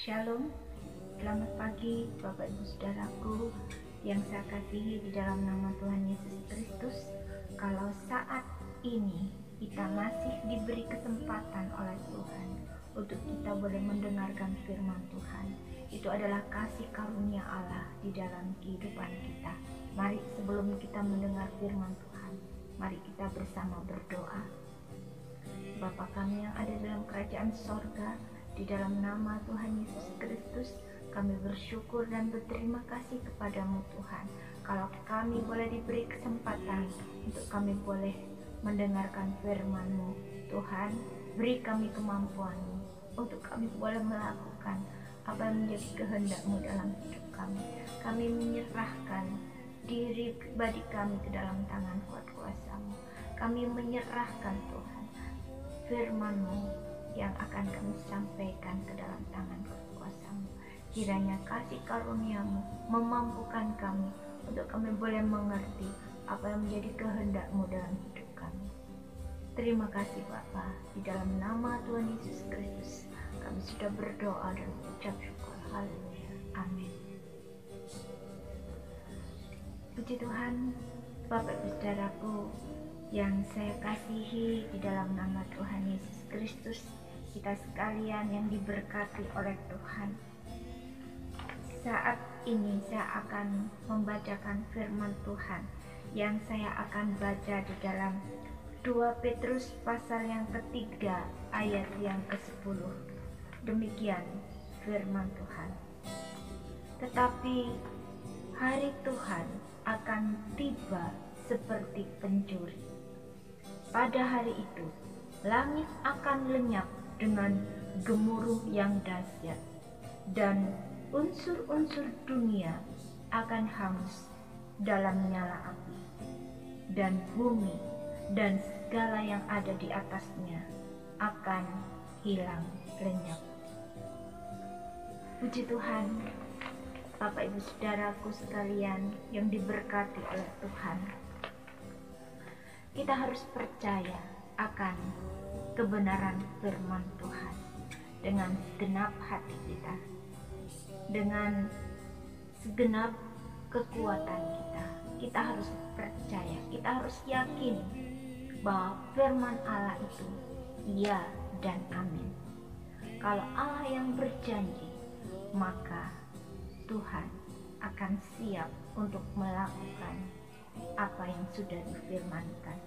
Shalom, selamat pagi Bapak Ibu Saudaraku yang saya kasihi di dalam nama Tuhan Yesus Kristus. Kalau saat ini kita masih diberi kesempatan oleh Tuhan untuk kita boleh mendengarkan firman Tuhan, itu adalah kasih karunia Allah di dalam kehidupan kita. Mari sebelum kita mendengar firman Tuhan, mari kita bersama berdoa. Bapa kami yang ada dalam kerajaan sorga, di dalam nama Tuhan Yesus Kristus, kami bersyukur dan berterima kasih kepadamu Tuhan. Kalau kami boleh diberi kesempatan untuk kami boleh mendengarkan firman-Mu, Tuhan, beri kami kemampuan-Mu untuk kami boleh melakukan apa yang menjadi kehendak-Mu dalam hidup kami. Kami menyerahkan diri pribadi kami ke dalam tangan kuat kuasa-Mu. Kami menyerahkan Tuhan firman-Mu yang akan kami sampaikan ke dalam tangan kuasa-Mu. Kiranya kasih karunia-Mu memampukan kami untuk kami boleh mengerti apa yang menjadi kehendak-Mu dalam hidup kami. Terima kasih Bapa, di dalam nama Tuhan Yesus Kristus kami sudah berdoa dan mengucap syukur. Haleluya. Amin. Puji Tuhan, Bapak Ibu Saudaraku yang saya kasihi di dalam nama Tuhan Yesus Kristus, kita sekalian yang diberkati oleh Tuhan. Saat ini saya akan membacakan firman Tuhan yang saya akan baca di dalam 2 Petrus pasal yang ketiga ayat yang ke-10. Demikian firman Tuhan. Tetapi hari Tuhan akan tiba seperti pencuri. Pada hari itu langit akan lenyap dengan gemuruh yang dahsyat, dan unsur-unsur dunia akan hangus dalam nyala api, dan bumi dan segala yang ada di atasnya akan hilang lenyap. Puji Tuhan, Bapak Ibu Saudaraku sekalian yang diberkati oleh Tuhan, kita harus percaya akan kebenaran firman Tuhan dengan segenap hati kita, dengan segenap kekuatan kita. Kita harus percaya, kita harus yakin bahwa firman Allah itu iya dan amin. Kalau Allah yang berjanji, maka Tuhan akan siap untuk melakukan apa yang sudah difirmankan.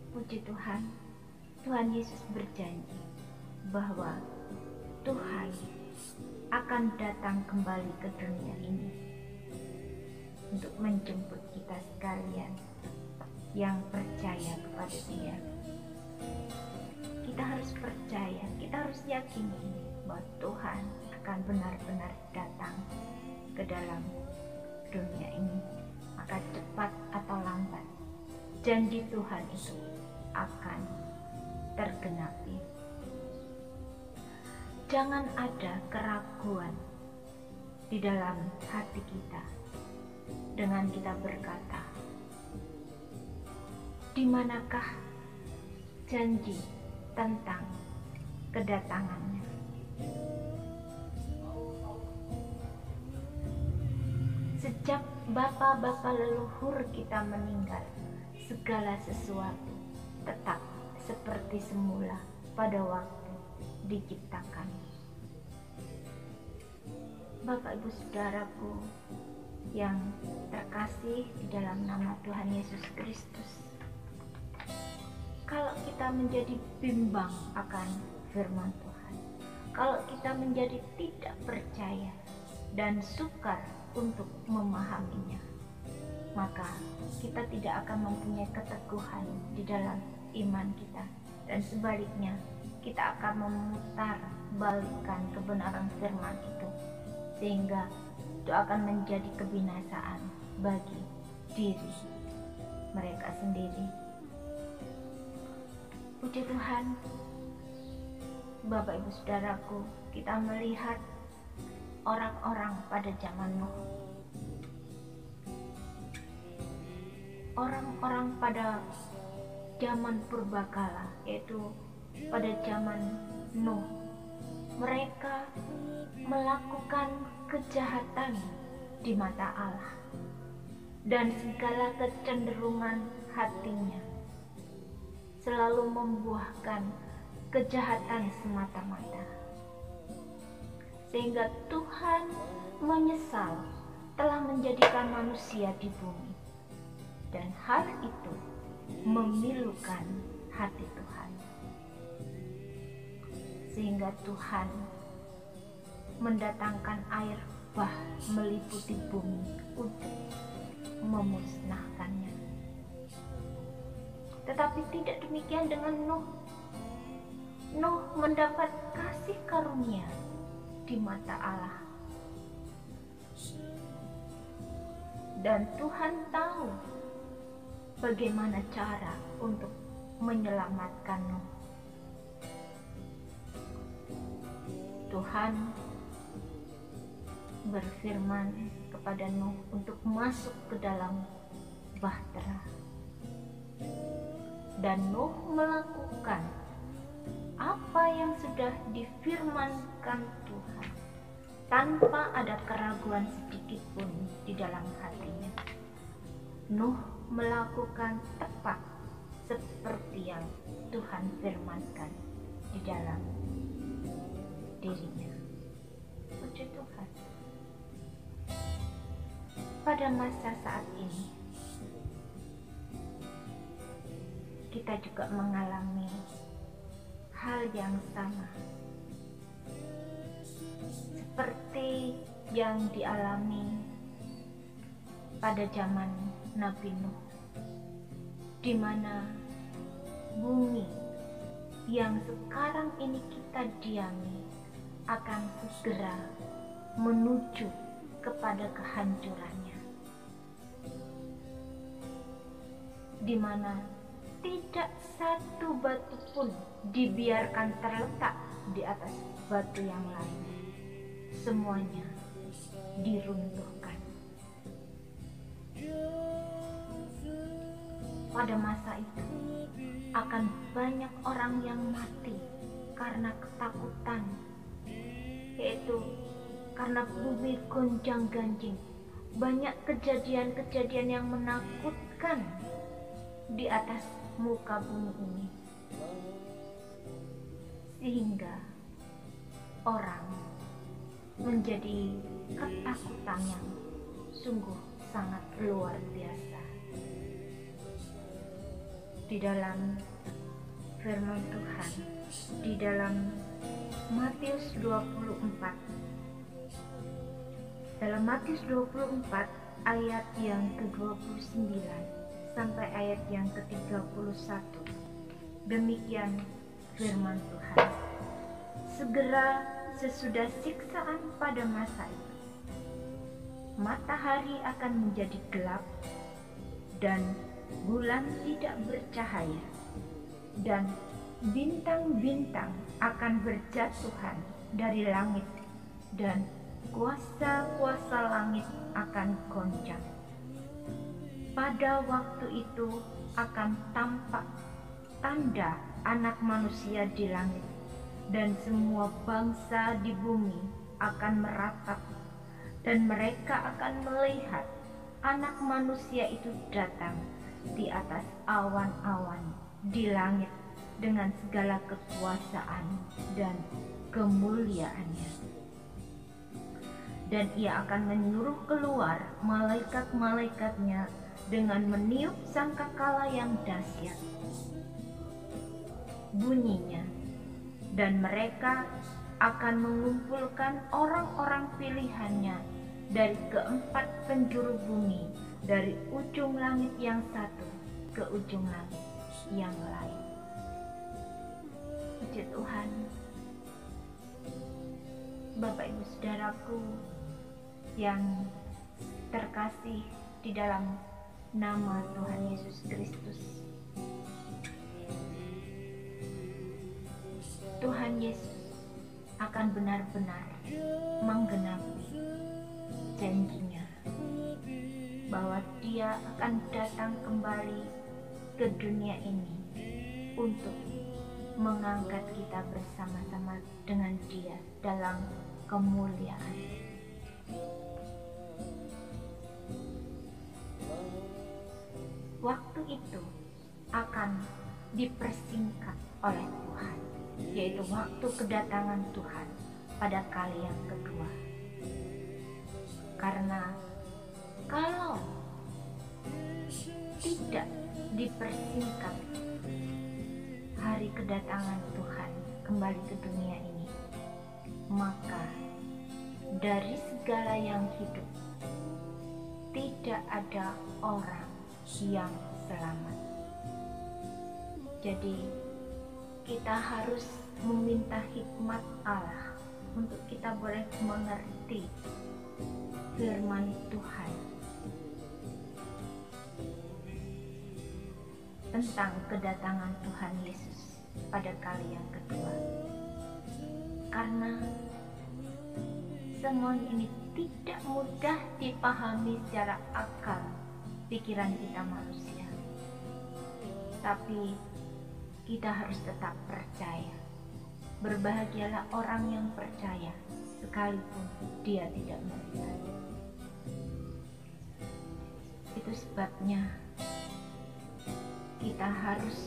Puji Tuhan, Tuhan Yesus berjanji bahwa Tuhan akan datang kembali ke dunia ini untuk menjemput kita sekalian yang percaya kepada Dia. Kita harus percaya, kita harus yakini bahwa Tuhan akan benar-benar datang ke dalam dunia ini. Maka cepat atau lambat, janji Tuhan itu akan tergenapi. Jangan ada keraguan di dalam hati kita dengan kita berkata, di manakah janji tentang kedatangannya? Sejak bapa-bapa leluhur kita meninggal, segala sesuatu tetap seperti semula pada waktu diciptakan. Bapak Ibu Saudaraku yang terkasih di dalam nama Tuhan Yesus Kristus, kalau kita menjadi bimbang akan firman Tuhan, kalau kita menjadi tidak percaya dan sukar untuk memahaminya, maka kita tidak akan mempunyai keteguhan di dalam iman kita, dan sebaliknya kita akan memutar balikan kebenaran firman itu, sehingga itu akan menjadi kebinasaan bagi diri mereka sendiri. Puji Tuhan, Bapak Ibu Saudaraku, kita melihat orang-orang pada zaman Nuh, orang-orang pada zaman purbakala, yaitu pada zaman Nuh, mereka melakukan kejahatan di mata Allah, dan segala kecenderungan hatinya selalu membuahkan kejahatan semata-mata. Sehingga Tuhan menyesal telah menjadikan manusia di bumi, dan hal itu memilukan hati Tuhan. Sehingga Tuhan mendatangkan air bah meliputi bumi untuk memusnahkannya. Tetapi tidak demikian dengan Nuh. Nuh mendapat kasih karunia di mata Allah. Dan Tuhan tahu bagaimana cara untuk menyelamatkan Nuh. Tuhan berfirman kepada Nuh untuk masuk ke dalam bahtera. Dan Nuh melakukan apa yang sudah difirmankan Tuhan tanpa ada keraguan sedikit pun di dalam hatinya. Nuh melakukan tepat seperti yang Tuhan firmankan di dalam dirinya. Puji Tuhan. Pada masa saat ini kita juga mengalami hal yang sama seperti yang dialami pada zaman Nabi Nuh, di mana bumi yang sekarang ini kita diami akan segera menuju kepada kehancurannya, di mana tidak satu batu pun dibiarkan terletak di atas batu yang lain. Semuanya diruntuhkan. Pada masa itu akan banyak orang yang mati karena ketakutan, yaitu karena bumi gonjang-ganjing. Banyak kejadian-kejadian yang menakutkan di atas muka bumi ini, sehingga orang menjadi ketakutan yang sungguh sangat luar biasa. Di dalam firman Tuhan, di dalam Matius 24, dalam Matius 24 ayat yang ke-29 sampai ayat yang ke-31, demikian firman Tuhan. Segera sesudah siksaan pada masa itu, matahari akan menjadi gelap dan bulan tidak bercahaya, dan bintang-bintang akan berjatuhan dari langit, dan kuasa-kuasa langit akan goncang. Pada waktu itu akan tampak tanda Anak Manusia di langit, dan semua bangsa di bumi akan meratap, dan mereka akan melihat Anak Manusia itu datang di atas awan-awan di langit dengan segala kekuasaan dan kemuliaannya. Dan ia akan menyuruh keluar malaikat-malaikatnya dengan meniup sangkakala yang dahsyat bunyinya, dan mereka akan mengumpulkan orang-orang pilihannya dari keempat penjuru bumi, dari ujung langit yang satu ke ujung langit yang lain. Puji Tuhan. Bapak Ibu Saudaraku yang terkasih di dalam nama Tuhan Yesus Kristus, Tuhan Yesus akan benar-benar menggenapi janjinya bahwa Dia akan datang kembali ke dunia ini untuk mengangkat kita bersama-sama dengan Dia dalam kemuliaan. Waktu itu akan dipersingkat oleh Tuhan, yaitu waktu kedatangan Tuhan pada kali yang kedua. Karena kalau tidak dipersingkat hari kedatangan Tuhan kembali ke dunia ini, maka dari segala yang hidup tidak ada orang yang selamat. Jadi kita harus meminta hikmat Allah untuk kita boleh mengerti firman Tuhan tentang kedatangan Tuhan Yesus pada kali yang kedua. Karena semua ini tidak mudah dipahami secara akal pikiran kita manusia, tapi kita harus tetap percaya. Berbahagialah orang yang percaya sekalipun dia tidak melihat. Itu sebabnya kita harus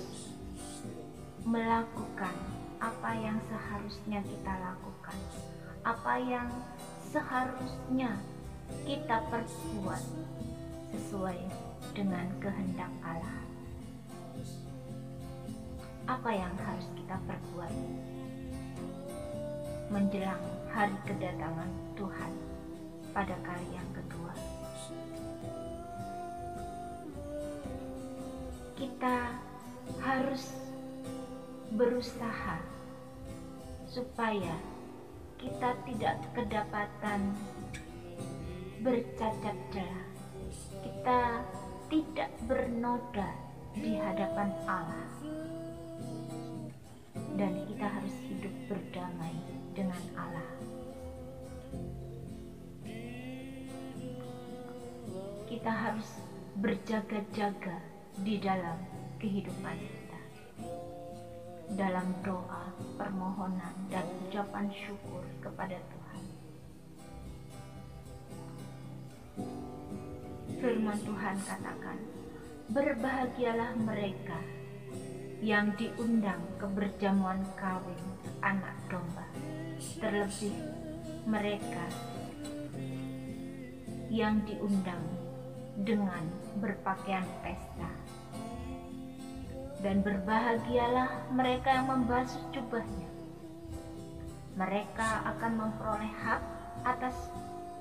melakukan apa yang seharusnya kita lakukan, apa yang seharusnya kita perbuat sesuai dengan kehendak Allah. Apa yang harus kita perbuat menjelang hari kedatangan Tuhan pada kali yang kedua? Kita harus berusaha supaya kita tidak kedapatan bercacat celah, kita tidak bernoda di hadapan Allah, dan kita harus hidup berdamai dengan Allah. Kita harus berjaga-jaga di dalam kehidupan kita, dalam doa, permohonan, dan ucapan syukur kepada Tuhan. Firman Tuhan katakan, berbahagialah mereka yang diundang ke perjamuan kawin anak domba, terlebih mereka yang diundang dengan berpakaian pesta. Dan berbahagialah mereka yang membasuh jubahnya, mereka akan memperoleh hak atas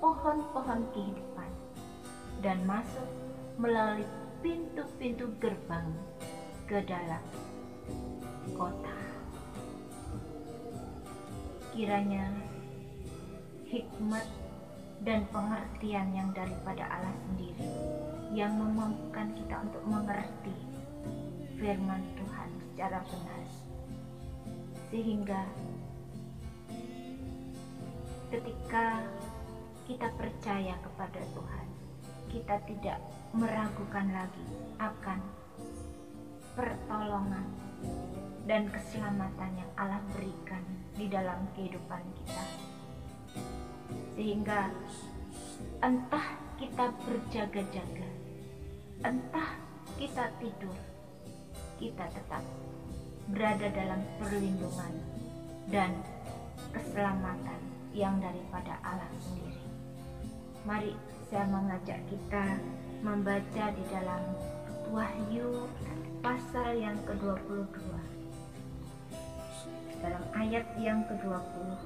pohon-pohon kehidupan dan masuk melalui pintu-pintu gerbang ke dalam kota. Kiranya hikmat dan pengertian yang daripada Allah sendiri yang memampukan kita untuk mengerti firman Tuhan secara benar, sehingga ketika kita percaya kepada Tuhan, kita tidak meragukan lagi akan pertolongan dan keselamatan yang Allah berikan di dalam kehidupan kita. Sehingga entah kita berjaga-jaga, entah kita tidur, kita tetap berada dalam perlindungan dan keselamatan yang daripada Allah sendiri. Mari saya mengajak kita membaca di dalam Wahyu pasal yang ke-22, dalam ayat yang ke-20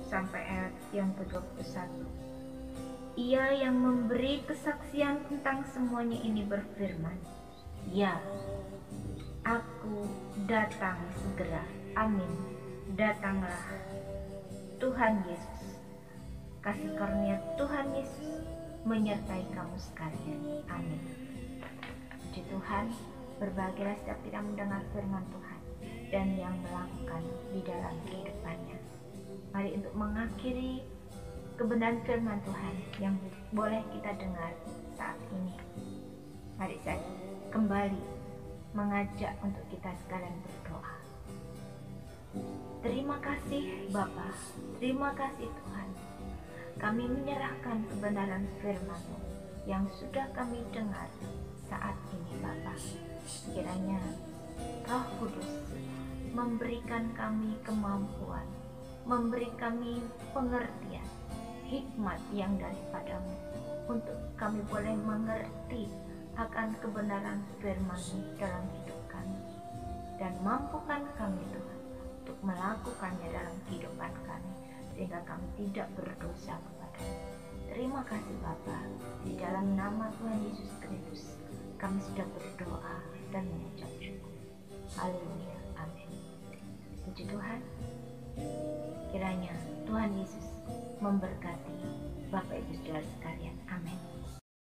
sampai ayat yang ke-21. Ia yang memberi kesaksian tentang semuanya ini berfirman, ya, aku datang segera. Amin. Datanglah Tuhan Yesus. Kasih karunia Tuhan Yesus menyertai kamu sekalian. Amin. Puji Tuhan, berbahagialah setiap kita mendengar firman Tuhan dan yang melakukan di dalam kehidupannya. Mari untuk mengakhiri kebenaran firman Tuhan yang boleh kita dengar saat ini, mari saya kembali mengajak untuk kita sekalian berdoa. Terima kasih Bapa, terima kasih Tuhan. Kami menyerahkan kebenaran firman-Mu yang sudah kami dengar saat ini Bapa. Kiranya Roh Kudus memberikan kami kemampuan, memberi kami pengertian, hikmat yang daripada-Mu, untuk kami boleh mengerti akan kebenaran firman-Mu dalam hidup kami. Dan mampukan kami Tuhan untuk melakukannya dalam kehidupan kami, sehingga kami tidak berdosa kepada-Mu. Terima kasih Bapa, di dalam nama Tuhan Yesus Kristus kami sudah berdoa dan mengucap syukur. Haleluya, amin. Puji Tuhan. Kiranya Tuhan Yesus memberkati Bapak Ibu Saudara sekalian. Amin.